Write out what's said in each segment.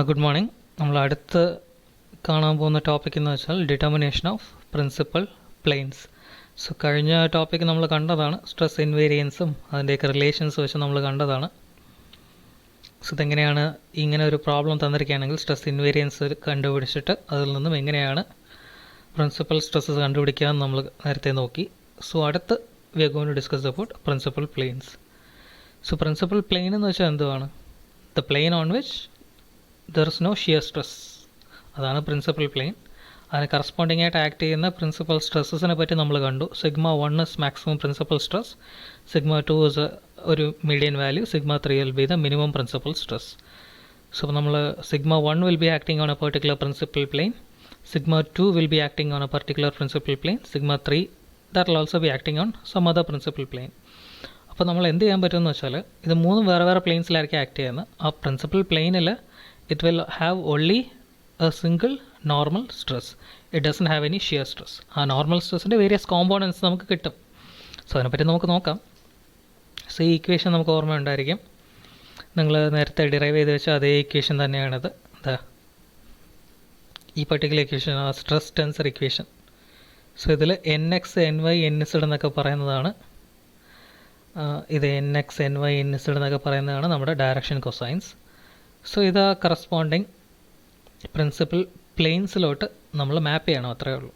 Good morning. നമ്മൾ അടുത്ത് കാണാൻ പോകുന്ന ടോപ്പിക് എന്ന് വെച്ചാൽ determination of principal planes. So കഴിഞ്ഞ ടോപ്പിക് നമ്മൾ കണ്ടതാണ്, സ്ട്രെസ് ഇൻവേരിയൻസും അതിൻ്റെയൊക്കെ റിലേഷൻസ് വെച്ച് നമ്മൾ കണ്ടതാണ്. സോ ഇതെങ്ങനെയാണ് ഇങ്ങനെ ഒരു പ്രോബ്ലം തന്നിരിക്കുകയാണെങ്കിൽ സ്ട്രെസ് ഇൻവേരിയൻസ് കണ്ടുപിടിച്ചിട്ട് അതിൽ നിന്നും എങ്ങനെയാണ് പ്രിൻസിപ്പൽ സ്ട്രെസ്സസ് കണ്ടുപിടിക്കുക എന്ന് നമ്മൾ നേരത്തെ നോക്കി. സോ അടുത്ത് we are going to discuss about principal planes. So principal plane എന്ന് വെച്ചാൽ എന്തുവാണ്? The plane on which there is no shear stress, അതാണ് പ്രിൻസിപ്പൽ പ്ലെയിൻ. അതിന് കറസ്പോണ്ടിങ് ആയിട്ട് ആക്ട് ചെയ്യുന്ന പ്രിൻസിപ്പൽ സ്ട്രെസ്സസിനെ പറ്റി നമ്മൾ കണ്ടു. Sigma 1 is maximum principal stress, sigma 2 is ഒരു median value, sigma 3 will be the minimum principal stress. So നമ്മൾ sigma 1 will be acting on a particular principal plain, sigma 2 will be acting on a particular principal plane, sigma 3 that will also be acting on some other principal plane. അപ്പോൾ നമ്മൾ എന്ത് ചെയ്യാൻ പറ്റുമെന്ന് വെച്ചാൽ ഇത് മൂന്നും വേറെ വേറെ പ്ലെയിൻസിലായിരിക്കും ആക്ട് ചെയ്യുന്നത്. ആ പ്രിൻസിപ്പൽ പ്ലെയിനിൽ it will have only A single normal stress, it doesn't have any shear stress. ആ നോർമൽ സ്ട്രെസ്സിൻ്റെ വേരിയസ് കോമ്പോണൻസ് നമുക്ക് കിട്ടും. സോ അതിനെപ്പറ്റി നമുക്ക് നോക്കാം. സോ ഈ ഇക്വേഷൻ നമുക്ക് ഓർമ്മയുണ്ടായിരിക്കും, നിങ്ങൾ നേരത്തെ ഡിറൈവ് ചെയ്ത് വെച്ചാൽ അതേ ഇക്വേഷൻ തന്നെയാണിത്. ഈ പർട്ടിക്കുലർ ഇക്വേഷൻ ആ സ്ട്രെസ് ടെൻസർ ഇക്വേഷൻ. സോ ഇതിൽ N X N Y N Z എന്നൊക്കെ പറയുന്നതാണ്, ഇത് N X N Y N Z എന്നൊക്കെ പറയുന്നതാണ് നമ്മുടെ ഡയറക്ഷൻ കൊസൈൻസ്. സോ ഇത് കറസ്പോണ്ടിങ് പ്രിൻസിപ്പൽ പ്ലെയിൻസിലോട്ട് നമ്മൾ മാപ്പ് ചെയ്യണം, അത്രയേ ഉള്ളൂ.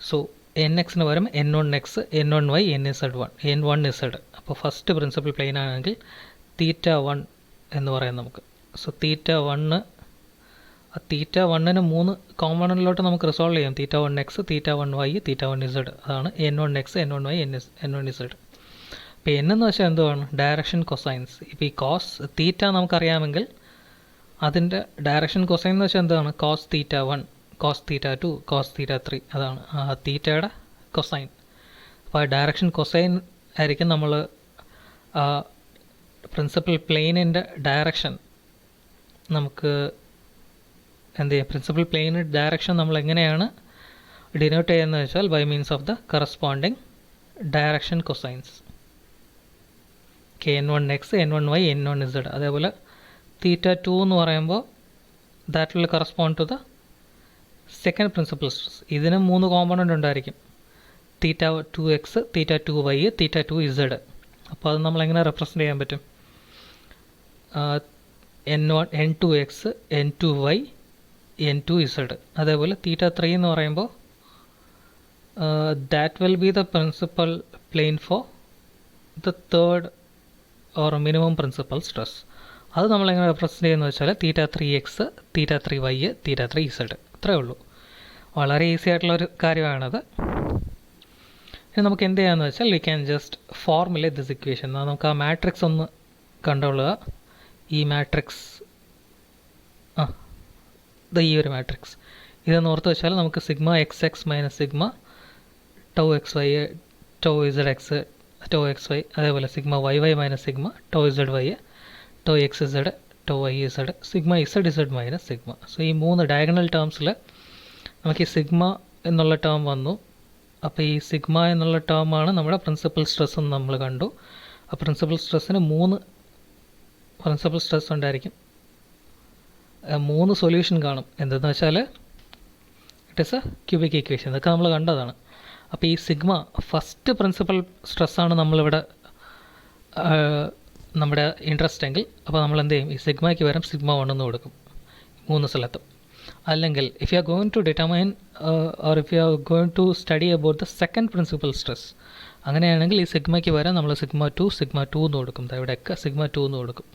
സോ എൻ എക്സിന് പകരം N 1 X, N 1 Y, N Z 1, N 1 Z. അപ്പോൾ ഫസ്റ്റ് പ്രിൻസിപ്പൽ പ്ലെയിൻ ആണെങ്കിൽ തീറ്റ 1 എന്ന് പറയാം നമുക്ക്. സോ തീറ്റ 1, ആ തീറ്റ 1ന് 3 കോമ്പണൻറ്റിലോട്ട് നമുക്ക് റിസോൾവ് ചെയ്യാം. Theta 1 X, theta 1 Y, theta 1 Z. അതാണ് N 1 X, N 1 Y, N 1 Z. ഇപ്പോൾ എൻ എന്ന് വെച്ചാൽ എന്തുവാണ്? Direction cosines. ഇപ്പോൾ ഈ കോസ് തീറ്റ നമുക്കറിയാമെങ്കിൽ അതിൻ്റെ ഡയറക്ഷൻ കൊസൈൻ എന്ന് വെച്ചാൽ എന്താണ്? Cos theta 1, cos theta 2, cos theta 3. അതാണ് ആ തീറ്റയുടെ കൊസൈൻ. അപ്പോൾ ആ ഡയറക്ഷൻ കൊസൈൻ ആയിരിക്കും നമ്മൾ പ്രിൻസിപ്പൽ പ്ലെയിനിൻ്റെ ഡയറക്ഷൻ നമുക്ക് എന്ത് ചെയ്യാം, പ്രിൻസിപ്പൽ പ്ലെയിൻ ഡയറക്ഷൻ നമ്മൾ എങ്ങനെയാണ് ഡിനോട്ട് ചെയ്യുന്നത് വെച്ചാൽ by means of the corresponding direction cosines. N 1 X, N 1 Y, N 1 Z. അതേപോലെ തീറ്റ 2 എന്ന് പറയുമ്പോൾ that will correspond to the second principal stress. ഇതിന് 3 കോമ്പണൻ്റ് ഉണ്ടായിരിക്കും, theta 2 X, theta 2 Y, theta 2 Z. അപ്പോൾ അത് നമ്മൾ എങ്ങനെ റെപ്രസെൻ്റ് ചെയ്യാൻ പറ്റും? N 2 X, N 2 Y, N 2 Z. അതേപോലെ തീറ്റ 3 എന്ന് പറയുമ്പോൾ that will be the principal plain for the third or minimum principal stress. അത് നമ്മളെങ്ങനെ റെപ്രസെൻ്റ് ചെയ്യുന്നത് വെച്ചാൽ തീറ്റ 3 എക്സ്, തീറ്റ 3 വൈ, തീറ്റ 3 ഇസഡ്. ഇത്രയേ ഉള്ളൂ. വളരെ ഈസി ആയിട്ടുള്ളൊരു കാര്യമാണത്. ഇനി നമുക്ക് എന്ത് ചെയ്യാമെന്ന് വെച്ചാൽ we can just formulate this equation. നമുക്ക് ആ മാട്രിക്സ് ഒന്ന് കണ്ടുകൊള്ളുക. ഈ മാട്രിക്സ് ഈ ഒരു മാട്രിക്സ് ഇതെന്ന് ഓർത്ത് വെച്ചാൽ നമുക്ക് sigma X X minus sigma tau X Y, tau Z X, tau X Y, അതേപോലെ sigma Y Y minus sigma tau Z Y, tau X Z, tau Y Z, sigma Z Z minus sigma. So ഈ 3 diagonal ടേംസിൽ നമുക്ക് ഈ sigma എന്നുള്ള term വന്നു. അപ്പോൾ ഈ sigma എന്നുള്ള ടേമാണ് നമ്മുടെ പ്രിൻസിപ്പൽ സ്ട്രെസ് എന്ന് നമ്മൾ കണ്ടു. ആ പ്രിൻസിപ്പൽ സ്ട്രെസ്സിന് 3 പ്രിൻസിപ്പൽ സ്ട്രെസ് ഉണ്ടായിരിക്കും, 3 സൊല്യൂഷൻ കാണും. എന്തെന്ന് വെച്ചാൽ it is A cubic equation. ഇതൊക്കെ നമ്മൾ കണ്ടതാണ്. അപ്പോൾ ഈ സിഗ്മ ഫസ്റ്റ് പ്രിൻസിപ്പൽ സ്ട്രെസ്സാണ് നമ്മളിവിടെ നമ്മുടെ ഇൻട്രസ്റ്റ് എങ്കിൽ, അപ്പോൾ നമ്മൾ എന്ത് ചെയ്യും? ഈ സിഗ്മയ്ക്ക് പകരം സിഗ്മ 1 എന്ന് കൊടുക്കും 3 സ്ഥലത്തും. അല്ലെങ്കിൽ if you are going to determine or if you are going to study about the second principal stress, അങ്ങനെയാണെങ്കിൽ ഈ സിഗ്മയ്ക്ക് പകരം നമ്മൾ സിഗ്മ 2 എന്ന് കൊടുക്കും. ഇവിടെയൊക്കെ സിഗ്മ 2 എന്ന് കൊടുക്കും.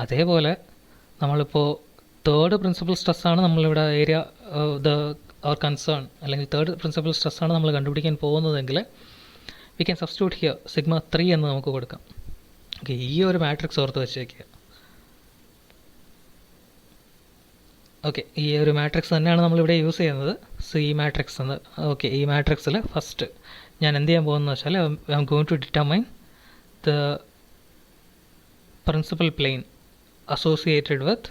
അതേപോലെ നമ്മളിപ്പോൾ തേർഡ് പ്രിൻസിപ്പൽ സ്ട്രെസ്സാണ് നമ്മളിവിടെ ഏരിയ അവർ കൺസേൺ, അല്ലെങ്കിൽ തേർഡ് പ്രിൻസിപ്പൽ സ്ട്രെസ്സാണ് നമ്മൾ കണ്ടുപിടിക്കാൻ പോകുന്നതെങ്കിൽ we can substitute here sigma 3 എന്ന് നമുക്ക് കൊടുക്കാം. ഓക്കെ, ഈ ഒരു മാട്രിക്സ് ഓർത്ത് വെച്ചേക്കുക. ഓക്കെ, ഈ ഒരു മാട്രിക്സ് തന്നെയാണ് നമ്മളിവിടെ യൂസ് ചെയ്യുന്നത്. സോ ഈ മാട്രിക്സ് എന്ന്, ഓക്കെ, ഈ മാട്രിക്സിൽ ഫസ്റ്റ് ഞാൻ എന്ത് ചെയ്യാൻ പോകുന്നത് വെച്ചാൽ I'm going to determine the principal plane associated with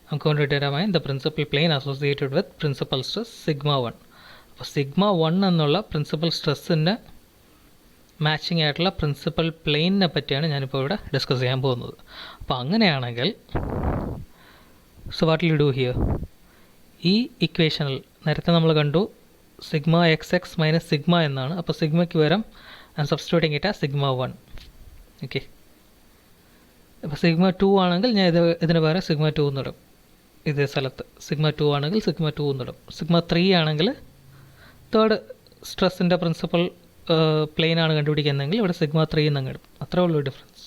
I'm going to determine the principal plane associated with principal stress sigma 1. അപ്പോൾ സിഗ്മ 1 എന്നുള്ള പ്രിൻസിപ്പൽ സ്ട്രെസ്സിൻ്റെ മാച്ചിങ് ആയിട്ടുള്ള പ്രിൻസിപ്പൽ പ്ലെയിനിനെ പറ്റിയാണ് ഞാനിപ്പോൾ ഇവിടെ ഡിസ്കസ് ചെയ്യാൻ പോകുന്നത്. അപ്പോൾ അങ്ങനെയാണെങ്കിൽ so what will you do here? ഈ ഇക്വേഷനിൽ നേരത്തെ നമ്മൾ കണ്ടു sigma X X minus sigma എന്നാണ്. അപ്പോൾ സിഗ്മയ്ക്ക് പകരം I M substituting it as sigma 1. Okay, അപ്പോൾ സിഗ്മ 2 ആണെങ്കിൽ ഞാൻ ഇതിന് പകരം സിഗ്മ 2 എന്നിടും. ഇതേ സ്ഥലത്ത് സിഗ്മ 2 ആണെങ്കിൽ സിഗ്മ 2 എന്നിടും. സിഗ്മ 3 ആണെങ്കിൽ തേർഡ് സ്ട്രെസ്സിൻ്റെ പ്രിൻസിപ്പൽ പ്ലെയിനാണ് കണ്ടുപിടിക്കുന്നതെങ്കിൽ ഇവിടെ സിഗ്മ 3 എന്നങ്ങ് ഇടും. അത്രേ ഉള്ളൂ ഡിഫറൻസ്.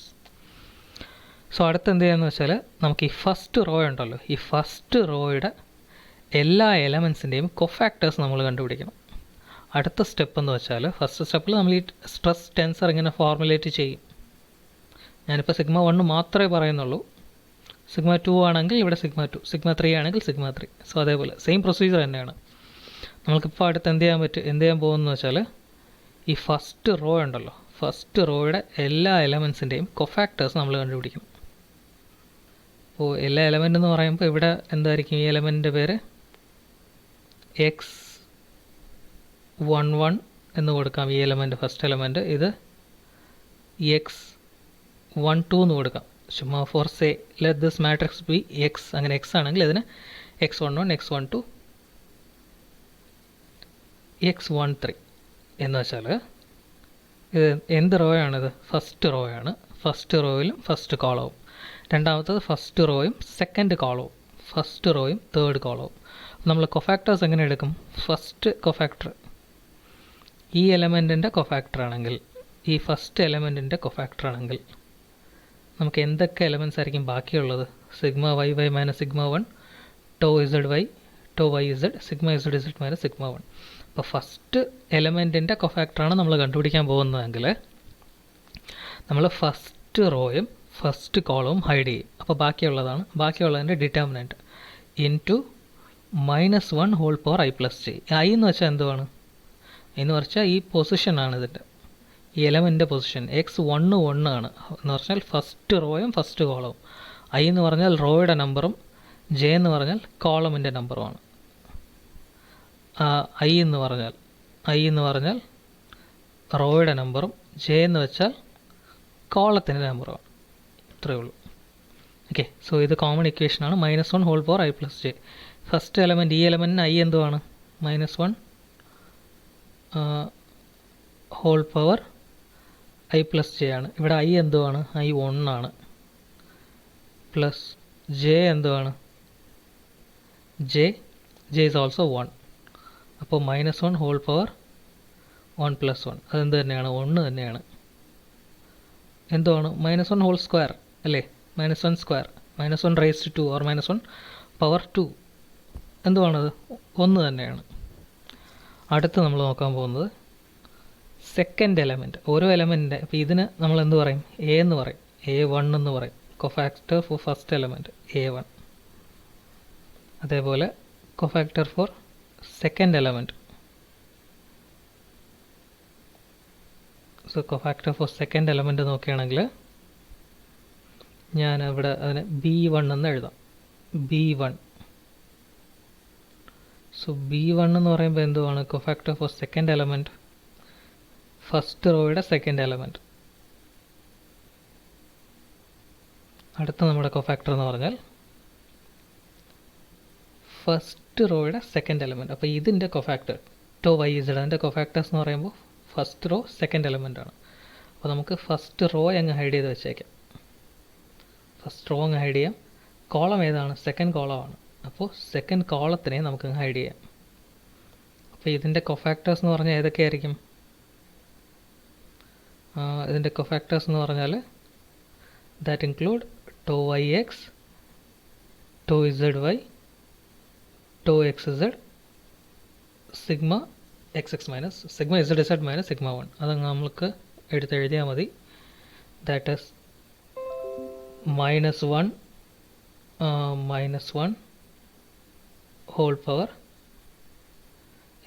സോ അടുത്ത് എന്ത് ചെയ്യാന്ന് വെച്ചാൽ നമുക്ക് ഈ ഫസ്റ്റ് റോ ഉണ്ടല്ലോ, ഈ ഫസ്റ്റ് റോയുടെ എല്ലാ എലമെൻസിൻ്റെയും കൊഫാക്ടേഴ്സ് നമ്മൾ കണ്ടുപിടിക്കണം. അടുത്ത സ്റ്റെപ്പ് എന്ന് വെച്ചാൽ ഫസ്റ്റ് സ്റ്റെപ്പിൽ നമ്മൾ ഈ സ്ട്രെസ് ടെൻസർ ഇങ്ങനെ ഫോർമുലേറ്റ് ചെയ്യും. ഞാനിപ്പോൾ സിഗ്മ 1 മാത്രമേ പറയുന്നുള്ളൂ. സിഗ്മ 2 ആണെങ്കിൽ ഇവിടെ സിഗ്മ 2, സിഗ്മ 3 ആണെങ്കിൽ സിഗ്മ 3. സോ അതേപോലെ സെയിം പ്രൊസീജിയർ തന്നെയാണ്. നമുക്കിപ്പോൾ അടുത്ത് എന്ത് ചെയ്യാൻ പോകുമെന്ന് വെച്ചാൽ ഈ ഫസ്റ്റ് റോ ഉണ്ടല്ലോ, ഫസ്റ്റ് റോയുടെ എല്ലാ എലമെൻസിൻ്റെയും കൊഫാക്ടേഴ്സ് നമ്മൾ കണ്ടുപിടിക്കണം. അപ്പോൾ എല്ലാ എലമെൻ്റ് എന്ന് പറയുമ്പോൾ ഇവിടെ എന്തായിരിക്കും ഈ എലമെൻറ്റിൻ്റെ പേര്? x11 എന്ന് കൊടുക്കാം. ഈ എലമെൻറ്റ് ഫസ്റ്റ് എലമെൻറ്റ് ഇത് x12 എന്ന് കൊടുക്കാം. ചുമ്മാ for say let this matrix be X. അങ്ങനെ എക്സ് ആണെങ്കിൽ ഇതിന് x11 x12 x13 എന്ന് വെച്ചാൽ ഇത് എന്ത് റോ ആണിത്? ഫസ്റ്റ് റോ ആണ്. ഫസ്റ്റ് റോയിലും ഫസ്റ്റ് കോളവും. രണ്ടാമത്തത് ഫസ്റ്റ് റോയും സെക്കൻഡ് കോളവും, ഫസ്റ്റ് റോയും തേർഡ് കോളവും. നമ്മൾ കൊഫാക്ടേഴ്സ് എങ്ങനെ എടുക്കും? ഫസ്റ്റ് കൊഫാക്ടർ ഈ എലമെൻറ്റിൻ്റെ കൊഫാക്ടർ ആണെങ്കിൽ, ഈ ഫസ്റ്റ് എലമെൻറ്റിൻ്റെ കൊഫാക്ടർ ആണെങ്കിൽ നമുക്ക് എന്തൊക്കെ എലമെൻറ്റ്സ് ആയിരിക്കും ബാക്കിയുള്ളത്? Sigma Y Y minus sigma 1, tau Z Y, tau Y Z, sigma Z Z minus sigma 1. അപ്പോൾ ഫസ്റ്റ് എലമെൻറ്റിൻ്റെ കൊഫാക്ടറാണ് നമ്മൾ കണ്ടുപിടിക്കാൻ പോകുന്നതെങ്കിൽ നമ്മൾ ഫസ്റ്റ് റോയും ഫസ്റ്റ് കോളവും ഹൈഡ് ചെയ്യും. അപ്പോൾ ബാക്കിയുള്ളതിൻ്റെ determinant into -1 whole power i plus J. I എന്ന് വെച്ചാൽ എന്തുവാണ്? എന്ന് വെച്ചാൽ ഈ പൊസിഷനാണ് ഇതിൻ്റെ, ഈ എലമെൻറ്റിൻ്റെ പൊസിഷൻ. x11 ആണ് എന്ന് പറഞ്ഞാൽ ഫസ്റ്റ് റോയും ഫസ്റ്റ് കോളവും. ഐ എന്ന് പറഞ്ഞാൽ റോയുടെ നമ്പറും ജെ എന്ന് പറഞ്ഞാൽ കോളമിൻ്റെ നമ്പറുമാണ്. ഐ എന്ന് പറഞ്ഞാൽ റോയുടെ നമ്പറും ജെ എന്ന് വെച്ചാൽ കോളത്തിൻ്റെ നമ്പറുമാണ്. ഇത്രയേ ഉള്ളൂ. ഓക്കെ, സോ ഇത് കോമൺ ഇക്വേഷനാണ്. -1 whole power i plus J. First element, ഈ എലമെൻറ്റിന് ഐ എന്തുവാണ്? -1 whole power i plus J ആണ്. ഇവിടെ ഐ എന്തുവാണ്? ഐ 1 ആണ്. പ്ലസ് ജെ എന്തുവാണ്? J is also 1. അപ്പോൾ -1 ഹോൾ പവർ 1 പ്ലസ് 1 അതെന്ത് തന്നെയാണ്? 1 തന്നെയാണ്. എന്തുവാണ്? -1 ഹോൾ സ്ക്വയർ അല്ലേ? -1 square, -1 raise to 2 or -1 power 2 എന്തുവാണത്? 1 തന്നെയാണ്. അടുത്ത് നമ്മൾ നോക്കാൻ പോകുന്നത് സെക്കൻഡ് എലമെൻറ്റ്. ഓരോ എലമെൻറ്റിൻ്റെ ഇപ്പോൾ ഇതിന് നമ്മൾ എന്ത് പറയും? എ എന്ന് പറയും, A1 എന്ന് പറയും. Cofactor for first element A1. അതേപോലെ cofactor for second element. So cofactor for second element നോക്കുകയാണെങ്കിൽ ഞാൻ ഇവിടെ അതിന് B1 എന്ന് എഴുതാം. B1. സോ B1 എന്ന് പറയുമ്പോൾ എന്തുവാണ്? Cofactor for second element, first റോയുടെ സെക്കൻഡ് എലമെൻറ്റ്. അടുത്ത നമ്മുടെ കൊഫാക്ടർ എന്ന് പറഞ്ഞാൽ ഫസ്റ്റ് റോയുടെ സെക്കൻഡ് എലമെൻറ്റ്. അപ്പോൾ ഇതിൻ്റെ കൊഫാക്ടർ ടോ വൈ ഇസഡ്, അതിൻ്റെ കൊഫാക്ടേഴ്സ് എന്ന് പറയുമ്പോൾ ഫസ്റ്റ് റോ സെക്കൻഡ് എലമെൻ്റ് ആണ്. അപ്പോൾ നമുക്ക് ഫസ്റ്റ് റോ അങ്ങ് ഹൈഡ് ചെയ്ത് വെച്ചേക്കാം. ഫസ്റ്റ് റോ അങ്ങ് ഹൈഡ് ചെയ്യാം. കോളം ഏതാണ്? സെക്കൻഡ് കോളമാണ്. അപ്പോൾ സെക്കൻഡ് കോളത്തിനെ നമുക്ക് ഹൈഡ് ചെയ്യാം. അപ്പോൾ ഇതിൻ്റെ കൊഫാക്ടേഴ്സ് എന്ന് പറഞ്ഞാൽ ഏതൊക്കെയായിരിക്കും? ഇതിൻ്റെ കൊഫാക്ടേഴ്സ് എന്ന് പറഞ്ഞാൽ that include tau Y X, tau Z Y, tau X Z, sigma X X minus sigma Z Z minus sigma 1. അത് നമുക്ക് എഴുതിയാൽ മതി. ദാറ്റ് ഈസ് -1 ഹോൾ പവർ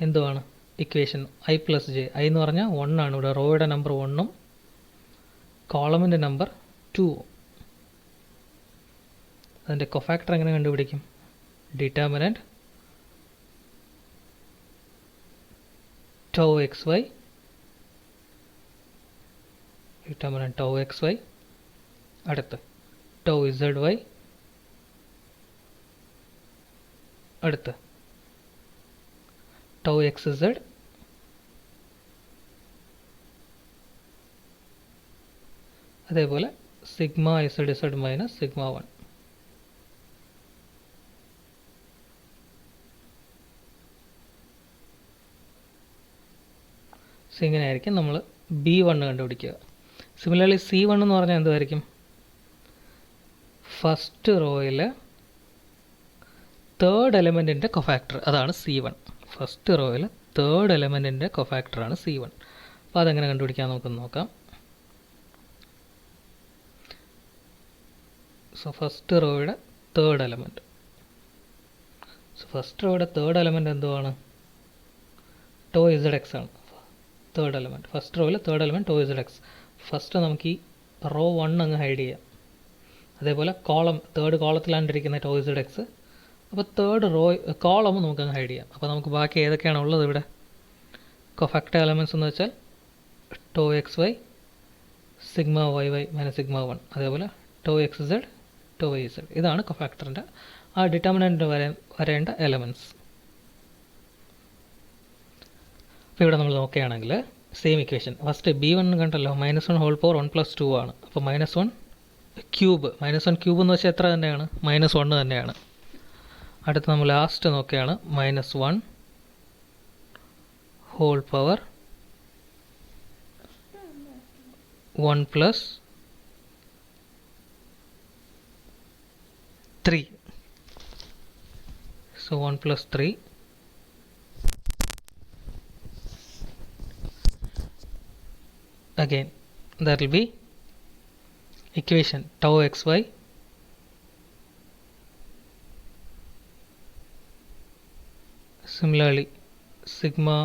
എന്തുവാണ്? Equation i plus J. I എന്ന് പറഞ്ഞാൽ 1 ആണ്. ഇവിടെ റോയുടെ നമ്പർ 1ഉം കോളമിൻ്റെ നമ്പർ 2ഉം. അതിൻ്റെ കൊഫാക്ടർ എങ്ങനെ കണ്ടുപിടിക്കും? Determinant tau X Y determinant tau X Y, അടുത്ത് ടൗ ഇസഡ് വൈ, അടുത്ത് ടൗ എക്സ് ഇസഡ്, അതേപോലെ sigma Z Z minus sigma 1. So ഇങ്ങനെയായിരിക്കും നമ്മൾ B1 കണ്ടുപിടിക്കുക. സിമിലർലി C1 എന്ന് പറഞ്ഞാൽ എന്തായിരിക്കും? ഫസ്റ്റ് റോയിൽ തേർഡ് എലമെൻറ്റിൻ്റെ കൊഫാക്ടർ, അതാണ് C1. ഫസ്റ്റ് റോയിൽ തേർഡ് എലമെൻറ്റിൻ്റെ കൊഫാക്ടറാണ് C1. അപ്പോൾ അതെങ്ങനെ കണ്ടുപിടിക്കാൻ നമുക്കൊന്ന് നോക്കാം. സോ ഫസ്റ്റ് റോയുടെ തേർഡ് എലമെൻറ്റ്, എന്തുവാണ്? ടോ ഇസഡ് എക്സ് ആണ് തേർഡ് എലമെൻറ്റ്. ഫസ്റ്റ് റോയിൽ third element tau Z X. First നമുക്ക് ഈ റോ 1 അങ്ങ് ഹൈഡ് ചെയ്യാം. അതേപോലെ തേർഡ് കോളത്തിലാണ് ഇരിക്കുന്ന ടോ ഇസഡ് എക്സ്. അപ്പോൾ തേർഡ് കോളം നമുക്ക് അങ്ങ് ഹൈഡ് ചെയ്യാം. അപ്പോൾ നമുക്ക് ബാക്കി ഏതൊക്കെയാണ് ഉള്ളത് ഇവിടെ? കൊഫാക്ടർ എലമെൻറ്റ്സ് എന്ന് വെച്ചാൽ tau X Y, sigma Y Y minus sigma 1, അതേപോലെ tau X Z, tau Y Z. ഇതാണ് കൊഫാക്ടറിൻ്റെ ആ ഡിറ്റർമിനൻറ്റ് വരേണ്ട എലമെൻറ്റ്സ്. അപ്പോൾ ഇവിടെ നമ്മൾ നോക്കുകയാണെങ്കിൽ സെയിം ഇക്വേഷൻ. ഫസ്റ്റ് B1 കണ്ടല്ലോ, -1 ഹോൾ പവർ 1 + 2 ആണ്. അപ്പോൾ -1 ക്യൂബ് എന്ന് വെച്ചാൽ എത്ര തന്നെയാണ്? -1 തന്നെയാണ്. അടുത്ത് നമ്മൾ ലാസ്റ്റ് നോക്കുകയാണ് -1 whole power 1 + 3. So 1 + 3. Again that will be equation tau xy similarly sigma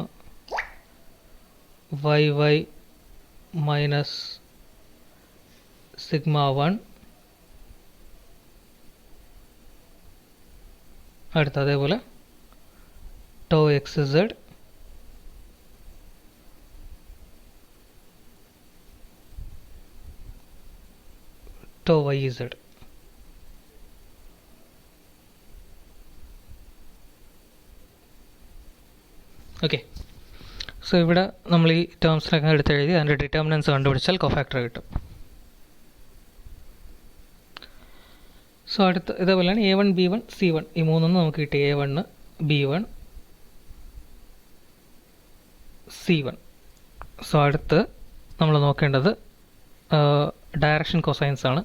yy minus sigma 1. അടുത്ത അതേപോലെ tau xz tau yz. Okay, so ഇവിടെ നമ്മൾ ഈ ടേംസിനൊക്കെ എടുത്ത് എഴുതി അതിൻ്റെ ഡിറ്റർമിനൻസ് കണ്ടുപിടിച്ചാൽ കൊഫാക്ടർ കിട്ടും. സോ അടുത്ത് ഇതേപോലെയാണ് A1 B1 C1 ഈ മൂന്നൊന്നും നമുക്ക് കിട്ടി. A1 B1 C1. സോ അടുത്ത് നമ്മൾ നോക്കേണ്ടത് ഡയറക്ഷൻ കൊസൈൻസ് ആണ്.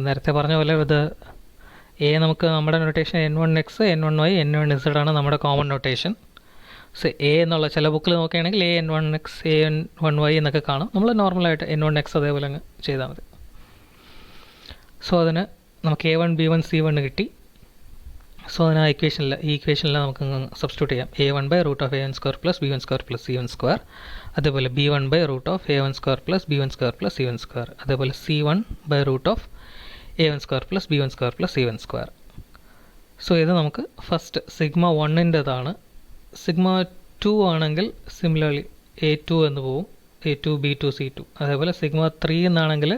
നേരത്തെ പറഞ്ഞ പോലെ ഇത് നമുക്ക് നമ്മുടെ നൊട്ടേഷൻ N1x N1y N1z ആണ് നമ്മുടെ കോമൺ നൊട്ടേഷൻ. സോ എന്നുള്ള ചില ബുക്കിൽ നോക്കുകയാണെങ്കിൽ N1x N1y എന്നൊക്കെ കാണും. നമ്മൾ നോർമലായിട്ട് N1x അതേപോലെ അങ്ങ് ചെയ്താൽ മതി. സോ അതിന് നമുക്ക് A1 B1 C1 കിട്ടി. സോ അതിന് ഈ ഇക്വേഷനിൽ നമുക്ക് സബ്സ്റ്റിറ്റ്യൂട്ട് ചെയ്യാം. A1/√(a1² + b1² + c1². അതേപോലെ B1/√(a1² + b1² + c1². അതേപോലെ C1/√(a1² + b1² + c1². സോ ഇത് നമുക്ക് ഫസ്റ്റ് സിഗ്മ 1ൻ്റെതാണ്. സിഗ്മ 2 ആണെങ്കിൽ സിമിലർലി A2 എന്ന് പോവും, A2 B2 C2. അതേപോലെ സിഗ്മ 3 എന്നാണെങ്കിൽ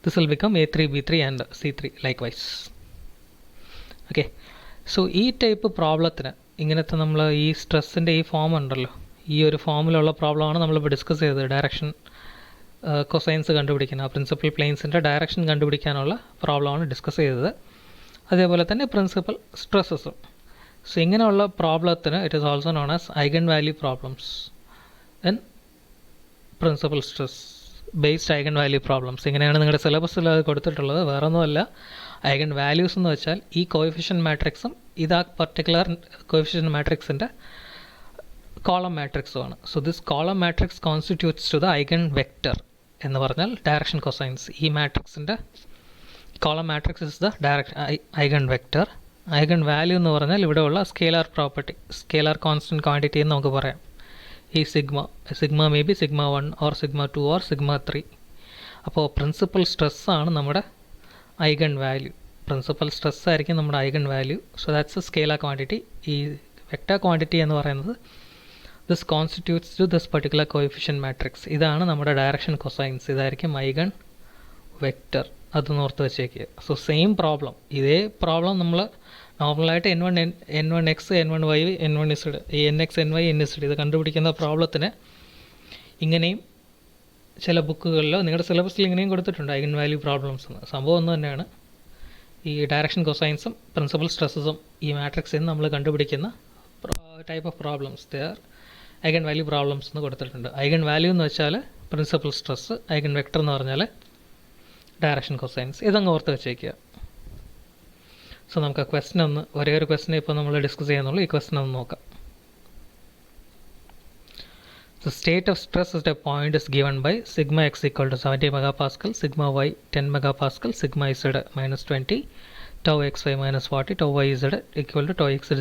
this will become A3 B3 and C3 likewise. Okay, so ഈ ടൈപ്പ് പ്രോബ്ലത്തിന് ഇങ്ങനത്തെ നമ്മൾ ഈ സ്ട്രെസ്സിൻ്റെ ഈ ഫോം ഉണ്ടല്ലോ, ഈ ഒരു ഫോമിലുള്ള പ്രോബ്ലമാണ് നമ്മളിപ്പോൾ ഡിസ്കസ് ചെയ്തത്. ഡയറക്ഷൻ കൊസൈൻസ് കണ്ടുപിടിക്കുന്ന പ്രിൻസിപ്പൽ പ്ലെയിൻസിൻ്റെ ഡയറക്ഷൻ കണ്ടുപിടിക്കാനുള്ള പ്രോബ്ലമാണ് ഡിസ്കസ് ചെയ്തത്. അതേപോലെ തന്നെ പ്രിൻസിപ്പൽ സ്ട്രെസ്സസും. സോ ഇങ്ങനെയുള്ള പ്രോബ്ലത്തിന് it is also known as eigen value problems in principal stress based eigen value problems. ഇങ്ങനെയാണ് നിങ്ങളുടെ സിലബസിൽ അത് കൊടുത്തിട്ടുള്ളത്. വേറെ ഒന്നുമല്ല, ഐഗൺ വാല്യൂസ് എന്ന് വെച്ചാൽ ഈ കോഎഫിഷ്യൻ്റ് മാട്രിക്സും ഇതാ പർട്ടിക്കുലർ കോഎഫിഷ്യൻ്റ് മാട്രിക്സിൻ്റെ കോളം മാട്രിക്സുമാണ്. So this column matrix constitutes to the eigen vector എന്ന് പറഞ്ഞാൽ ഡയറക്ഷൻ കൊസൈൻസ്. ഈ മാട്രിക്സിൻ്റെ column matrix is the eigen vector. Eigen value എന്ന് പറഞ്ഞാൽ ഇവിടെയുള്ള scalar property, scalar constant quantity എന്ന് നമുക്ക് പറയാം. ഈ sigma may be sigma 1 or sigma 2 or sigma 3. അപ്പോൾ പ്രിൻസിപ്പൽ സ്ട്രെസ്സാണ് നമ്മുടെ ഐഗൺ വാല്യൂ. പ്രിൻസിപ്പൽ സ്ട്രെസ് ആയിരിക്കും നമ്മുടെ eigen value. So that's a scalar quantity. ഈ വെക്റ്റർ ക്വാണ്ടിറ്റി എന്ന് പറയുന്നത് this constitutes to this particular coefficient matrix. ഇതാണ് നമ്മുടെ ഡയറക്ഷൻ കൊസൈൻസ്. ഇതായിരിക്കും ഐഗൺ വെക്റ്റർ. അതൊന്ന് ഓർത്ത് വെച്ചേക്കുക. സോ സെയിം പ്രോബ്ലം, ഇതേ പ്രോബ്ലം നമ്മൾ നോർമലായിട്ട് n1 x n1 y n1 z ഈ nx ny nz ഇത് കണ്ടുപിടിക്കുന്ന പ്രോബ്ലത്തിന് ഇങ്ങനെയും ചില ബുക്കുകളിലോ നിങ്ങളുടെ സിലബസിൽ ഇങ്ങനെയും കൊടുത്തിട്ടുണ്ട് ഐഗൺ വാല്യൂ പ്രോബ്ലംസ് എന്ന്. സംഭവം ഒന്ന് തന്നെയാണ്. ഈ ഡയറക്ഷൻ കൊസൈൻസും പ്രിൻസിപ്പൽ സ്ട്രെസ്സസും ഈ മാട്രിക്സിൽ നിന്ന് നമ്മൾ കണ്ടുപിടിക്കുന്ന type of problems they are eigen value problems എന്ന് കൊടുത്തിട്ടുണ്ട്. ഐഗൺ വാല്യൂ എന്ന് വെച്ചാൽ പ്രിൻസിപ്പൽ സ്ട്രെസ്, ഐഗൺ വെക്റ്റർ എന്ന് പറഞ്ഞാൽ ഡയറക്ഷൻ കൊസൈൻസ്. ഇതങ്ങ് ഓർത്ത് വെച്ചേക്കുക. സോ നമുക്ക് ആ ക്വസ്റ്റൻ ഒന്ന്, ഒരേ ഒരു ക്വസ്റ്റനെ ഇപ്പോൾ നമ്മൾ ഡിസ്കസ് ചെയ്യുന്നുള്ളൂ. ഈ ക്വസ്റ്റൻ ഒന്ന് നോക്കാം. The state of stress at a point is given by sigma x equal to 70 megapascal, sigma y 10 megapascal, sigma z minus 20, tau xy minus 40, tau yz equal to tau x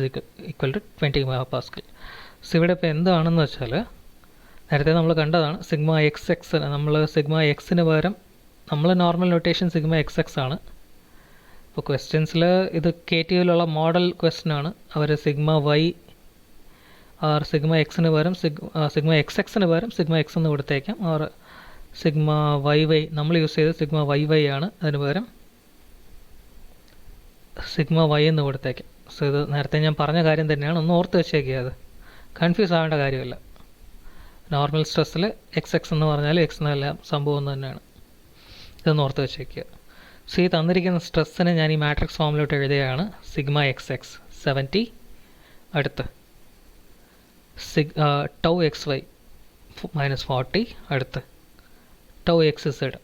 equal to 20 megapascal. So ഇവിടെ ഇപ്പോൾ എന്താണെന്ന് വെച്ചാൽ നേരത്തെ നമ്മൾ കണ്ടതാണ് sigma X X. നമ്മൾ sigma എക്സിന് പകരം നമ്മൾ normal notation sigma X X ആണ്. ഇപ്പോൾ ക്വസ്റ്റ്യൻസിൽ ഇത് KTUവിലുള്ള മോഡൽ ക്വസ്റ്റ്യനാണ്. അവർ സിഗ്മ വൈ ആർ സിഗ്മ എക്സിന് പകരം സിഗ്മ എക്സ് എക്സിന് പകരം സിഗ്മ എക്സ് എന്ന് കൊടുത്തേക്കാം. ഓർ സിഗ്മ വൈ വൈ നമ്മൾ യൂസ് ചെയ്തത് സിഗ്മ വൈ വൈ ആണ്, അതിന് പകരം സിഗ്മ വൈ എന്ന് കൊടുത്തേക്കാം. സോ ഇത് നേരത്തെ ഞാൻ പറഞ്ഞ കാര്യം തന്നെയാണ്, ഒന്ന് ഓർത്ത് വെച്ചേക്കുക. അത് കൺഫ്യൂസ് ആവേണ്ട കാര്യമില്ല. നോർമൽ സ്ട്രെസ്സിൽ എക്സ് എക്സ് എന്ന് പറഞ്ഞാൽ എക്സ് എന്നെല്ലാം സംഭവം ഒന്ന് തന്നെയാണ്. ഇതൊന്ന് ഓർത്ത് വെച്ചേക്കുക. സോ ഈ തന്നിരിക്കുന്ന സ്ട്രെസ്സിനെ ഞാൻ ഈ മാട്രിക്സ് ഫോമിലോട്ട് എഴുതുകയാണ്. സിഗ്മ എക്സ് എക്സ് 70, അടുത്ത് ടൗ എക്സ് വൈ മൈനസ് 40, അടുത്ത് ടൗ എക്സ് സെഡ്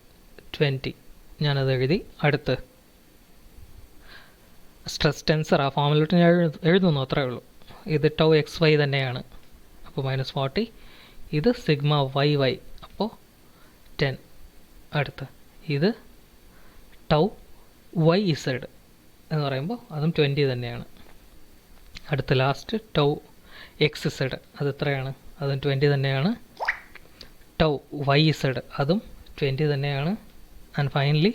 20 ഞാനത് എഴുതി. അടുത്ത് സ്ട്രെസ് ടെൻസർ ആ ഫോമിലോട്ട് ഞാൻ എഴുതുന്നു, അത്രേ ഉള്ളൂ. ഇത് ടൗ എക്സ് വൈ തന്നെയാണ്, അപ്പോൾ മൈനസ് 40. ഇത് സിഗ്മ വൈ വൈ, അപ്പോൾ 10. അടുത്ത് ഇത് ടൗ വൈ ഇസഡ് എന്ന് പറയുമ്പോൾ അതും 20 തന്നെയാണ്. അടുത്ത ലാസ്റ്റ് ടൗ എക്സ് ഇസഡ്, അത് എത്രയാണ്? അതും 20 തന്നെയാണ്. ടൗ വൈ ഇസഡ് അതും 20 തന്നെയാണ്. And finally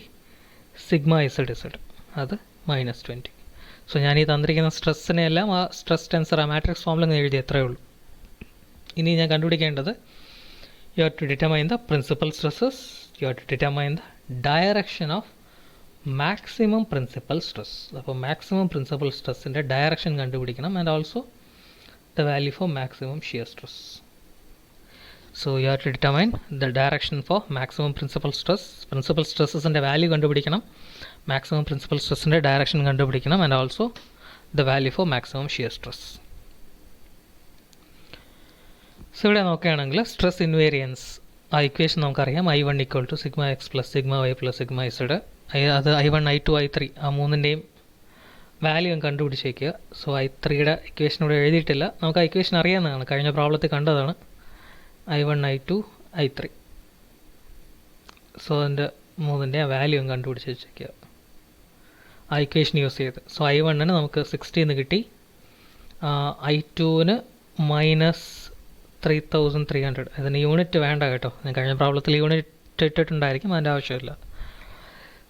sigma Z Z അത് മൈനസ് 20. സോ ഞാൻ ഈ തന്നിരിക്കുന്ന സ്ട്രെസ്സിനെല്ലാം ആ സ്ട്രെസ് ടെൻസർ ആ മാട്രിക്സ് ഫോമിൽ എഴുതി, എത്രയേ ഉള്ളൂ. ഇനി ഞാൻ കണ്ടുപിടിക്കേണ്ടത് you have to determine the principal stresses, you have to determine the direction of maximum principal stress. അപ്പോൾ മാക്സിമം പ്രിൻസിപ്പൽ സ്ട്രെസ്സിൻ്റെ ഡയറക്ഷൻ കണ്ടുപിടിക്കണം. And also the value for maximum shear stress. So you have to determine the direction for maximum principal stress. Principal stresses ന്റെ value കണ്ടുപിടിക്കണം, maximum principal stress ന്റെ direction കണ്ടുപിടിക്കണം, and also the value for maximum shear stress. So ഇവിടെ നോക്കുകയാണെങ്കിൽ stress invariance ആ equation നമുക്കറിയാം. I1 equal to sigma x plus sigma y plus sigma z. അത് I1 I2 I3 ആ മൂന്നിൻ്റെയും value കണ്ടുപിടിച്ചേക്കുക. So I3യുടെ equation ഇവിടെ എഴുതിയിട്ടില്ല, നമുക്ക് ആ ഇക്വേഷൻ അറിയാവുന്നതാണ്, കഴിഞ്ഞ പ്രോബ്ലത്തിൽ കണ്ടതാണ്. I1 I2 I3. സോ അതിൻ്റെ മൂന്നിൻ്റെ ആ വാല്യൂ കണ്ടുപിടിച്ച് വെച്ചേക്കുക ആ ഇക്വേഷൻ യൂസ് ചെയ്ത്. സോ I1ന് നമുക്ക് 60 എന്ന് കിട്ടി, I2ന് മൈനസ് 3300. അതിന് യൂണിറ്റ് വേണ്ട കേട്ടോ, ഞാൻ കഴിഞ്ഞ പ്രോബ്ലത്തിൽ യൂണിറ്റ് ഇട്ടിട്ടുണ്ടായിരിക്കും, അതിൻ്റെ ആവശ്യമില്ല.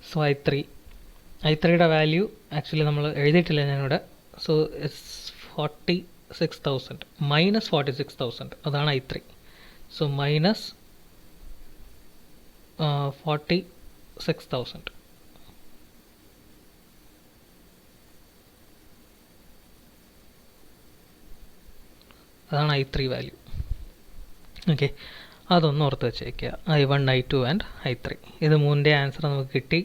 സോ I3യുടെ വാല്യൂ ആക്ച്വലി നമ്മൾ എഴുതിയിട്ടില്ല ഞാനിവിടെ. സോ ഇറ്റ്സ് 46,000 മൈനസ് 46,000 അതാണ് I3. So minus 46,000. അതാണ് I3 വാല്യൂ. ഓക്കെ, അതൊന്ന് ഓർത്ത് വെച്ചേക്കുക. I1 I2 ആൻഡ് I3 ഇത് മൂന്നിൻ്റെ ആൻസർ നമുക്ക് കിട്ടി.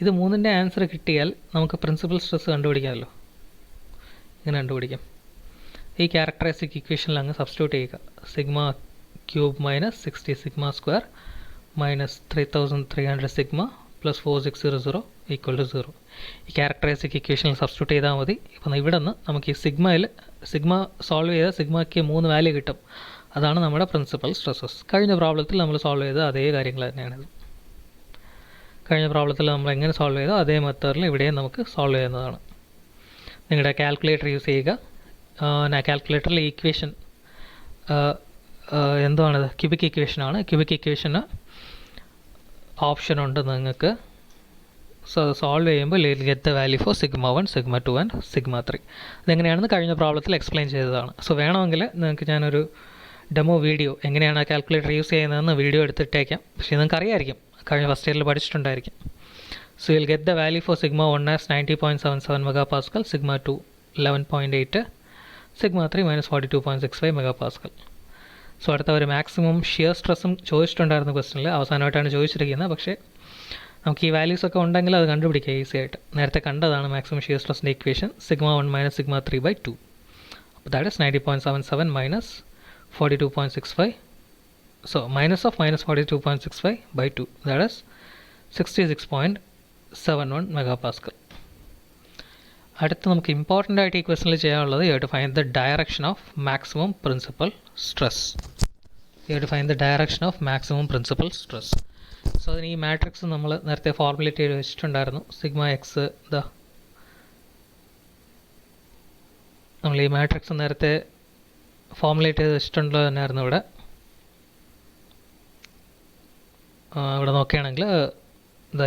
ഇത് മൂന്നിൻ്റെ ആൻസർ കിട്ടിയാൽ നമുക്ക് പ്രിൻസിപ്പൽ സ്ട്രെസ് കണ്ടുപിടിക്കാമല്ലോ. ഇങ്ങനെ കണ്ടുപിടിക്കാം. ഈ ക്യാരക്ടറിസ്റ്റിക് ഇക്വേഷനിൽ അങ്ങ് സബ്സ്റ്റിറ്റ്യൂട്ട് ചെയ്യുക. Sigma cube minus 60 sigma square minus 3300 sigma plus 4600 equal to 0. ഈ ക്യാരക്ടറിസ്റ്റിക് ഇക്വേഷനിൽ സബ്സ്റ്റിറ്റ്യൂട്ട് ചെയ്താൽ മതി. ഇപ്പം ഇവിടെ നിന്ന് നമുക്ക് ഈ സിഗ്മ സോൾവ് ചെയ്താൽ സിഗ്മയ്ക്ക് 3 വാല്യൂ കിട്ടും. അതാണ് നമ്മുടെ പ്രിൻസിപ്പൽ സ്ട്രെസ്സസ്. കഴിഞ്ഞ പ്രോബ്ലത്തിൽ നമ്മൾ സോൾവ് ചെയ്ത അതേ കാര്യങ്ങൾ തന്നെയാണിത്. കഴിഞ്ഞ പ്രോബ്ലത്തിൽ നമ്മൾ എങ്ങനെ സോൾവ് ചെയ്തോ അതേ മെത്തേഡിൽ ഇവിടെയും നമുക്ക് സോൾവ് ചെയ്യുന്നതാണ്. നിങ്ങളുടെ കാൽക്കുലേറ്റർ യൂസ് ചെയ്യുക. കാൽക്കുലേറ്ററിൽ ഇക്വേഷൻ എന്താണിത്? ക്യൂബിക് ഇക്വേഷനാണ്. ക്യൂബിക് ഇക്വേഷന് ഓപ്ഷൻ ഉണ്ട് നിങ്ങൾക്ക്. സോ സോൾവ് ചെയ്യുമ്പോൾ get the value for sigma 1 sigma 2 and sigma 3. അതെങ്ങനെയാണെന്ന് കഴിഞ്ഞ പ്രോബ്ലത്തിൽ എക്സ്പ്ലെയിൻ ചെയ്തതാണ്. സോ വേണമെങ്കിൽ നിങ്ങൾക്ക് ഞാനൊരു ഡെമോ വീഡിയോ എങ്ങനെയാണ് ആ കാൽക്കുലേറ്റർ യൂസ് ചെയ്യുന്നതെന്ന് വീഡിയോ എടുത്തിട്ടേക്കാം. പക്ഷേ നിങ്ങൾക്ക് അറിയാമായിരിക്കും, കഴിഞ്ഞ ഫസ്റ്റ് ഇയറിൽ പഠിച്ചിട്ടുണ്ടായിരിക്കും. So you'll get the value for sigma 1 as 90.77 MPa, sigma 2 11.8, sigma 3 -42.65 MPa. So അടുത്ത ഒരു മാക്സിമം ഷിയർ സ്ട്രെസ്സും ചോദിച്ചിട്ടുണ്ടായിരുന്നു ക്വസ്റ്റനിൽ, അവസാനമായിട്ടാണ് ചോദിച്ചിരിക്കുന്നത്. പക്ഷേ നമുക്ക് ഈ വാല്യൂസൊക്കെ ഉണ്ടെങ്കിൽ അത് കണ്ടുപിടിക്കുക ഈസി ആയിട്ട്. നേരത്തെ കണ്ടതാണ് മാക്സിമം ഷിയർ സ്ട്രെസ്സിൻ്റെ ഇക്വേഷൻ, സിഗ്മ 1 - സിഗ്മ 3/2. അപ്പോൾ that is 90.77 minus 42.65. So minus of -42.65/2, that is 66.71 MPa. അടുത്ത് നമുക്ക് ഇമ്പോർട്ടൻ്റ് ആയിട്ട് ഈ ക്വസ്റ്റനിൽ ചെയ്യാനുള്ളത്, you have to find the direction of maximum principal stress. So അതിന് ഈ മാട്രിക്സ് നമ്മൾ നേരത്തെ ഫോർമുലേറ്റ് ചെയ്ത് വെച്ചിട്ടുണ്ടായിരുന്നു. സിഗ്മ എക്സ്, നമ്മൾ ഈ മാട്രിക്സ് നേരത്തെ ഫോർമുലേറ്റ് ചെയ്ത് വെച്ചിട്ടുള്ളത് തന്നെയായിരുന്നു. ഇവിടെ നോക്കുകയാണെങ്കിൽ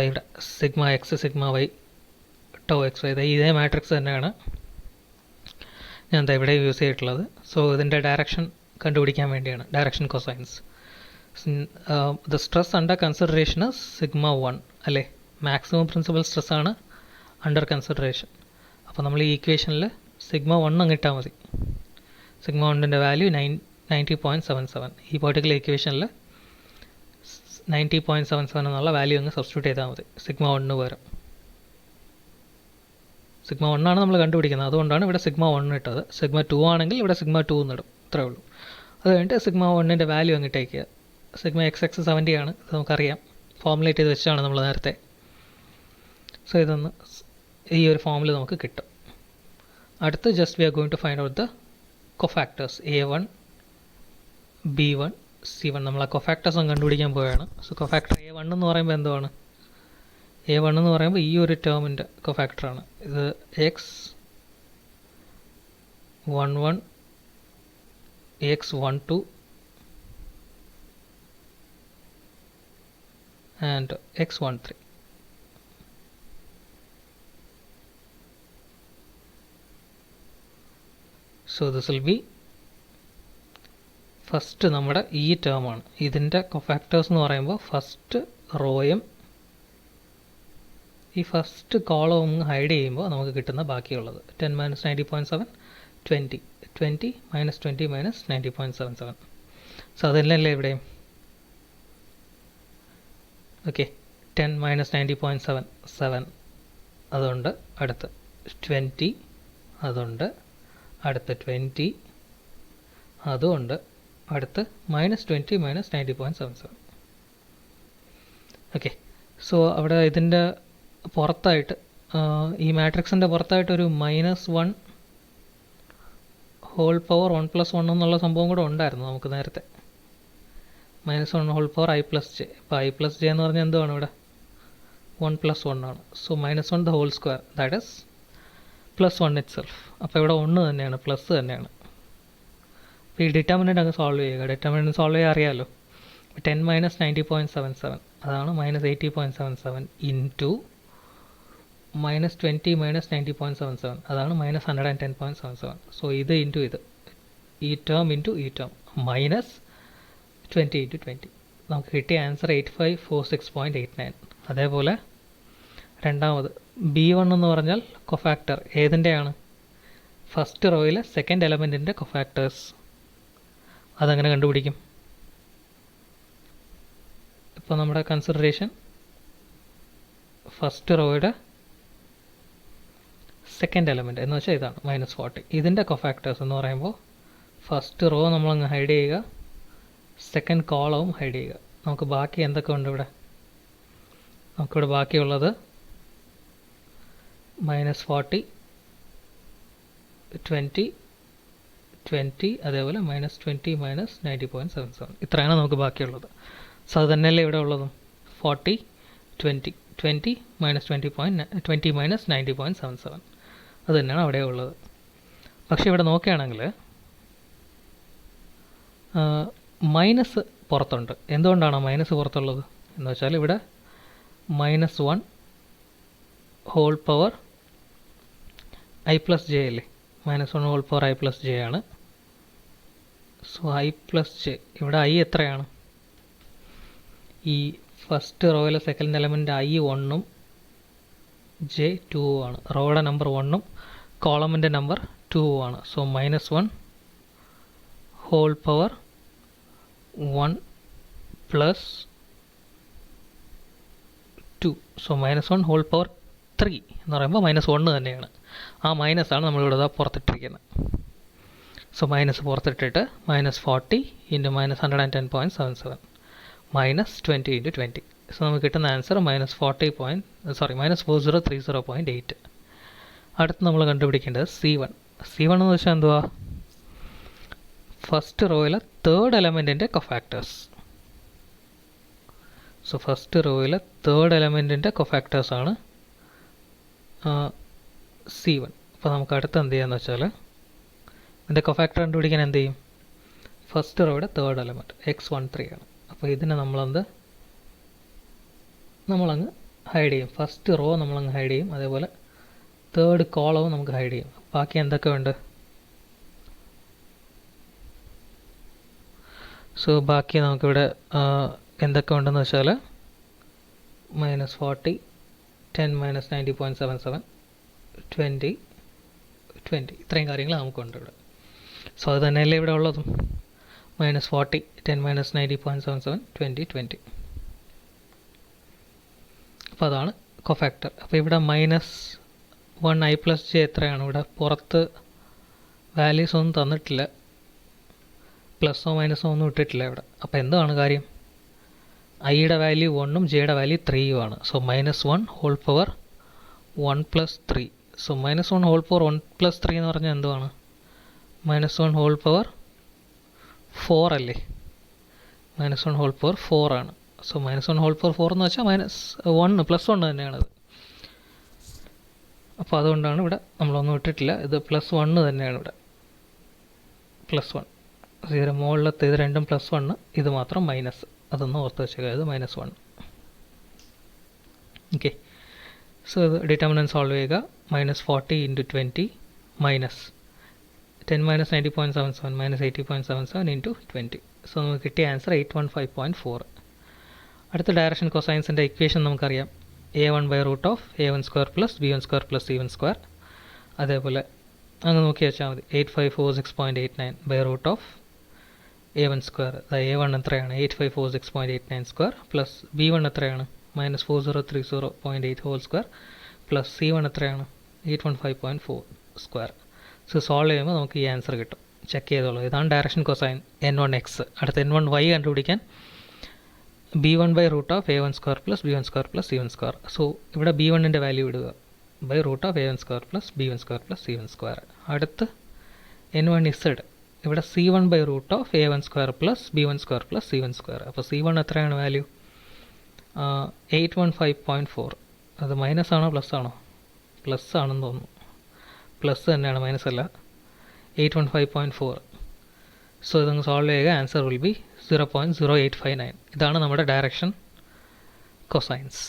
ഇവിടെ sigma X, sigma Y, tau X Y, ഇതേ മാട്രിക്സ് തന്നെയാണ് ഞാൻ ഇവിടെ യൂസ് ചെയ്തിട്ടുള്ളത്. സോ ഇതിൻ്റെ ഡയറക്ഷൻ കണ്ടുപിടിക്കാൻ വേണ്ടിയാണ്, direction cosines. The stress under consideration sigma 1 അല്ലേ, മാക്സിമം പ്രിൻസിപ്പൽ സ്ട്രെസ് ആണ് അണ്ടർ കൺസിഡറേഷൻ. അപ്പോൾ നമ്മൾ ഈ ഇക്വേഷനിൽ സിഗ്മ 1 അങ്ങ് ഇട്ടാൽ മതി. സിഗ്മ 1ൻ്റെ വാല്യൂ 90.77. ഈ പെർട്ടിക്കുലർ ഇക്വേഷനിൽ 90.77 എന്നുള്ള വാല്യൂ അങ്ങ് സബ്സ്റ്റിറ്റ്യൂട്ട് ചെയ്താൽ മതി സിഗ്മ 1 പകരം. സിഗ്മ 1 ആണ് നമ്മൾ കണ്ടുപിടിക്കുന്നത്, അതുകൊണ്ടാണ് ഇവിടെ സിഗ്മ 1 ഇട്ടത്. സിഗ്മ 2 ആണെങ്കിൽ ഇവിടെ സിഗ്മ 2 എന്നിടും, ഇത്രേ ഉള്ളൂ. അത് കഴിഞ്ഞിട്ട് സിഗ്മ 1ൻ്റെ വാല്യൂ അങ്ങ് ഇട്ടേക്കുക. സിഗ്മ എക്സ് 70 ആണ്, ഇത് നമുക്കറിയാം, ഫോർമുലേറ്റ് ചെയ്ത് വെച്ചാണ് നമ്മൾ നേരത്തെ. സോ ഇതൊന്ന് ഈ ഒരു ഫോമിൽ നമുക്ക് കിട്ടും. അടുത്ത് just we are going to find out the cofactors A1, B1, C1. നമ്മൾ ആ കൊഫാക്ടേഴ്സും കണ്ടുപിടിക്കാൻ പോവുകയാണ്. സോ കൊഫാക്ടർ A1 എന്ന് പറയുമ്പോൾ എന്തുവാണ്? A1 എന്ന് പറയുമ്പോൾ ഈ ഒരു ടേമിൻ്റെ കൊഫാക്ടറാണ്. ഇത് X11, X12 and X13. So this will be first നമ്മുടെ ഈ ടേമാണ്. ഇതിൻ്റെ കൊഫാക്ടേഴ്സ് എന്ന് പറയുമ്പോൾ ഫസ്റ്റ് റോയും ഈ ഫസ്റ്റ് കോളവും ഹൈഡ് ചെയ്യുമ്പോൾ നമുക്ക് കിട്ടുന്ന ബാക്കിയുള്ളത് 10 - 90.7, 20, 20 - 20 - 90.77. സോ അതല്ലേ ഇവിടെയും. ഓക്കെ, 10 - 90.77 അതുണ്ട്, അടുത്ത് 20 അതുണ്ട്, അടുത്ത് 20 അതുമുണ്ട്, അടുത്ത് -20 - 90.77. ഓക്കെ, സോ അവിടെ ഇതിൻ്റെ പുറത്തായിട്ട് ഈ മാട്രിക്സിൻ്റെ പുറത്തായിട്ടൊരു -1 ഹോൾ പവർ 1+1 എന്നുള്ള സംഭവം കൂടെ ഉണ്ടായിരുന്നു നമുക്ക് നേരത്തെ. -1 ഹോൾ പവർ I+j. ഇപ്പോൾ I+j എന്ന് പറഞ്ഞാൽ എന്തുവാണ് ഇവിടെ? 1+1 ആണ്. So -1 the whole square, that is +1 itself. അപ്പോൾ ഇവിടെ 1 തന്നെയാണ്, പ്ലസ് തന്നെയാണ്. അപ്പോൾ ഈ ഡിറ്റർമിനൻ്റ് അങ്ങ് സോൾവ് ചെയ്യുക. ഡിറ്റർമിനൻ്റ് സോൾവ് ചെയ്യാൻ അറിയാമല്ലോ. 10 - 90.77 അതാണ് -80.77 ഇൻറ്റു -20 - 90.77 അതാണ് -110.77. സോ ഇത് ഇൻറ്റു ഇത്, ഈ ടേം ഇൻറ്റു ഈ ടേം, -20 × 20. നമുക്ക് കിട്ടിയ ആൻസർ 8546.89. അതേപോലെ രണ്ടാമത് B1 എന്ന് പറഞ്ഞാൽ കൊഫാക്ടർ ഏതിൻ്റെയാണ്? ഫസ്റ്റ് റോയിലെ സെക്കൻഡ് എലമെൻറ്റിൻ്റെ കൊഫാക്ടേഴ്സ്. അതെങ്ങനെ കണ്ടുപിടിക്കും? ഇപ്പോൾ നമ്മുടെ കൺസിഡറേഷൻ ഫസ്റ്റ് റോയുടെ സെക്കൻഡ് എലമെൻറ്റ് എന്ന് വെച്ചാൽ ഇതാണ് -40. ഇതിൻ്റെ കൊഫാക്ടേഴ്സ് എന്ന് പറയുമ്പോൾ ഫസ്റ്റ് റോ നമ്മളങ്ങ് ഹൈഡ് ചെയ്യുക, സെക്കൻഡ് കോളവും ഹൈഡ് ചെയ്യുക. നമുക്ക് ബാക്കി എന്തൊക്കെ ഉണ്ട് ഇവിടെ? നമുക്കിവിടെ ബാക്കിയുള്ളത് -40, 20, 20 അതേപോലെ -20 - 90.77. ഇത്രയാണ് നമുക്ക് ബാക്കിയുള്ളത്. സോ അത് തന്നെയല്ലേ ഇവിടെ ഉള്ളതും. 40, 20, 20 - 20 - 90.77 അത് തന്നെയാണ് അവിടെ ഉള്ളത്. പക്ഷേ ഇവിടെ നോക്കുകയാണെങ്കിൽ മൈനസ് പുറത്തുണ്ട്. എന്തുകൊണ്ടാണ് മൈനസ് പുറത്തുള്ളത് എന്ന് വെച്ചാൽ ഇവിടെ -1 ഹോൾ പവർ I+j അല്ലേ, -1 ഹോൾ പവർ I+j ആണ്. സോ ഐ പ്ലസ് ജെ, ഇവിടെ ഐ എത്രയാണ്? ഈ ഫസ്റ്റ് റോയിലെ സെക്കൻഡ് എലമെൻറ്റ് ഐ 1ഉം ജെ 2 ആണ്. റോയുടെ നമ്പർ 1ഉം കോളമിൻ്റെ നമ്പർ 2 ആണ്. So -1 whole power 1 plus 2. So -1 whole power 3 എന്ന് പറയുമ്പോൾ -1 തന്നെയാണ്. ആ മൈനസാണ് നമ്മളിവിടെ പുറത്തിട്ടിരിക്കുന്നത്. സോ മൈനസ് പുറത്തിട്ടിട്ട് -40 ഇൻറ്റു -110.77 -20 ഇൻറ്റു 20. സോ നമുക്ക് കിട്ടുന്ന ആൻസർ -4030.8. അടുത്ത് നമ്മൾ കണ്ടുപിടിക്കേണ്ടത് C1. C1 എന്ന് വെച്ചാൽ എന്തുവാ? ഫസ്റ്റ് റോയിലെ തേർഡ് എലമെൻറ്റിൻ്റെ കൊഫാക്ടേഴ്സ്. സോ ഫസ്റ്റ് റോയിലെ തേർഡ് എലമെൻറ്റിൻ്റെ കൊഫാക്ടേഴ്സാണ് C1. അപ്പോൾ നമുക്ക് അടുത്ത് എന്ത് ചെയ്യാന്ന് വെച്ചാൽ ഇതിൻ്റെ കൊഫാക്ടർ കണ്ടുപിടിക്കാൻ എന്ത് ചെയ്യും? ഫസ്റ്റ് റോയുടെ തേർഡ് എലമെൻറ്റ് x13 ആണ്. അപ്പോൾ ഇതിനെ നമ്മളങ്ങ് ഹൈഡ് ചെയ്യും. ഫസ്റ്റ് റോ നമ്മളങ്ങ് ഹൈഡ് ചെയ്യും, അതേപോലെ തേർഡ് കോളവും നമുക്ക് ഹൈഡ് ചെയ്യും. ബാക്കി എന്തൊക്കെ ഉണ്ട്? സോ ബാക്കി നമുക്കിവിടെ എന്തൊക്കെ ഉണ്ടെന്ന് വെച്ചാൽ -40, 10 -90.77, 20, 20 ഇത്രയും കാര്യങ്ങൾ നമുക്കുണ്ട് ഇവിടെ. സോ അത് തന്നെയല്ലേ ഇവിടെ ഉള്ളതും. -40, 10 -90.77, 20, 20. അപ്പോൾ അതാണ് കൊഫാക്ടർ. അപ്പോൾ ഇവിടെ -1 ഐ പ്ലസ് ജെ എത്രയാണ്? ഇവിടെ പുറത്ത് വാല്യൂസ് ഒന്നും തന്നിട്ടില്ല, പ്ലസ്സോ മൈനസോ ഒന്നും ഇട്ടിട്ടില്ല ഇവിടെ. അപ്പോൾ എന്താണ് കാര്യം? ഐയുടെ വാല്യൂ 1ഉം ജെയുടെ വാല്യൂ 3ഉം ആണ്. So -1 whole power 1 plus 3. So -1 whole power 1 plus 3 എന്ന് പറഞ്ഞാൽ എന്തുവാണ്? -1 ഹോൾ പവർ 4 അല്ലേ? -1 ഹോൾ പവർ 4 ആണ്. സോ -1 ഹോൾ പവർ 4 എന്ന് വെച്ചാൽ -1 +1 തന്നെയാണത്. അപ്പോൾ അതുകൊണ്ടാണ് ഇവിടെ നമ്മളൊന്നും ഇട്ടിട്ടില്ല. ഇത് +1 തന്നെയാണ് ഇവിടെ. +1 0 മുകളിലത്തെ ഇത് രണ്ടും +1, ഇത് മാത്രം മൈനസ്. അതൊന്ന് ഓർത്ത് വെച്ചേക്കുക, ഇത് -1. ഓക്കെ. സോ ഇത് ഡിറ്റർമിനൻറ്റ് സോൾവ് ചെയ്യുക. -40 ഇൻറ്റു 20 -10 -90.77 -80.77 ഇൻറ്റു 20. സോ നമുക്ക് കിട്ടിയ ആൻസർ 815.4. അടുത്ത ഡയറക്ഷൻ കൊസൈൻസിൻ്റെ ഇക്വേഷൻ നമുക്കറിയാം. a1/√a1² + b1² + c1². അതേപോലെ അങ്ങ് നോക്കി വെച്ചാൽ മതി. 8546.89 √a1². a1 എത്രയാണ്? 8546.89² പ്ലസ് b1 എത്രയാണ്? -4030.8 പ്ലസ് c1 എത്രയാണ്? 815.4². സോ സോൾവ് ചെയ്യുമ്പോൾ നമുക്ക് ഈ ആൻസർ കിട്ടും. ചെക്ക് ചെയ്തോളൂ. ഇതാണ് ഡയറക്ഷൻ കൊസൈൻ n1x. അടുത്ത n1y കണ്ടുപിടിക്കാൻ b1/√a1² + b1² + c1². സോ ഇവിടെ b1ൻ്റെ വാല്യൂ ഇടുക √a1² + b1² + c1². അടുത്ത് n1z. ഇവിടെ c1/√a1² + b1² + c1². അപ്പോൾ c1 എത്രയാണ് വാല്യൂ? 815.4. അത് മൈനസ് ആണോ പ്ലസ് ആണോ? പ്ലസ് ആണെന്ന് തോന്നുന്നു. പ്ലസ് തന്നെയാണ്, മൈനസ് അല്ല. 815.4. സോ ഇതങ്ങ് സോൾവ് ചെയ്യുക. Answer will be 0.0859. ഇതാണ് നമ്മുടെ ഡയറക്ഷൻ കൊസൈൻസ്.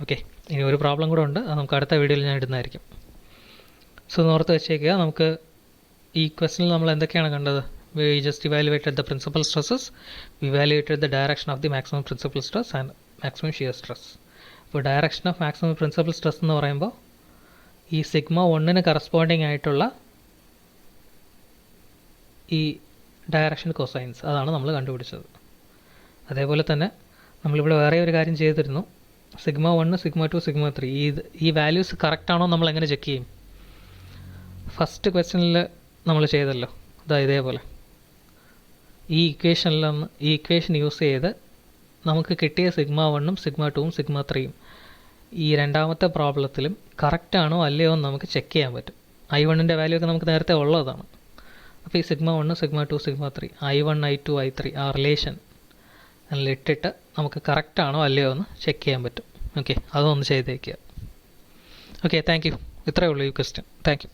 ഓക്കെ. ഇനി ഒരു പ്രോബ്ലം കൂടെ ഉണ്ട്, അത് നമുക്ക് അടുത്ത വീഡിയോയിൽ ഞാൻ ഇടുന്നതായിരിക്കും. സോ ഓർത്ത് വെച്ചേക്കുക. നമുക്ക് ഈ ക്വസ്റ്റനിൽ നമ്മൾ എന്തൊക്കെയാണ് കണ്ടത്? We just evaluated the principal stresses, we evaluated the direction of the maximum principal stress and maximum shear stress. അപ്പോൾ direction of maximum principal stress എന്ന് പറയുമ്പോൾ ഈ σ1 കറസ്പോണ്ടിങ് ആയിട്ടുള്ള ഈ ഡയറക്ഷൻ കൊസൈൻസ് അതാണ് നമ്മൾ കണ്ടുപിടിച്ചത്. അതേപോലെ തന്നെ നമ്മളിവിടെ വേറെ ഒരു കാര്യം ചെയ്തിരുന്നു. σ1, σ2, σ3 ഈ വാല്യൂസ് കറക്റ്റ് ആണോ നമ്മൾ എങ്ങനെ ചെക്ക് ചെയ്യും? ഫസ്റ്റ് ക്വസ്റ്റ്യനിൽ നമ്മൾ ചെയ്തല്ലോ, ഇതേപോലെ ഈ ഇക്വേഷൻ യൂസ് ചെയ്ത് നമുക്ക് കിട്ടിയ σ1ഉം σ2ഉം σ3ഉം ഈ രണ്ടാമത്തെ പ്രോബ്ലത്തിലും കറക്റ്റാണോ അല്ലയോ എന്ന് നമുക്ക് ചെക്ക് ചെയ്യാൻ പറ്റും. I1ൻ്റെ വാല്യൂ ഒക്കെ നമുക്ക് നേരത്തെ ഉള്ളതാണ്. അപ്പോൾ ഈ σ1, σ2, σ3, I1, I2, I3 ആ റിലേഷൻ ഇട്ടിട്ട് നമുക്ക് കറക്റ്റാണോ അല്ലയോ എന്ന് ചെക്ക് ചെയ്യാൻ പറ്റും. ഓക്കെ, അതൊന്ന് ചെയ്തേക്കുക. Okay, thank you. ഇത്രയേ ഉള്ളൂ ഈ ക്വസ്റ്റ്യൻ. Thank you.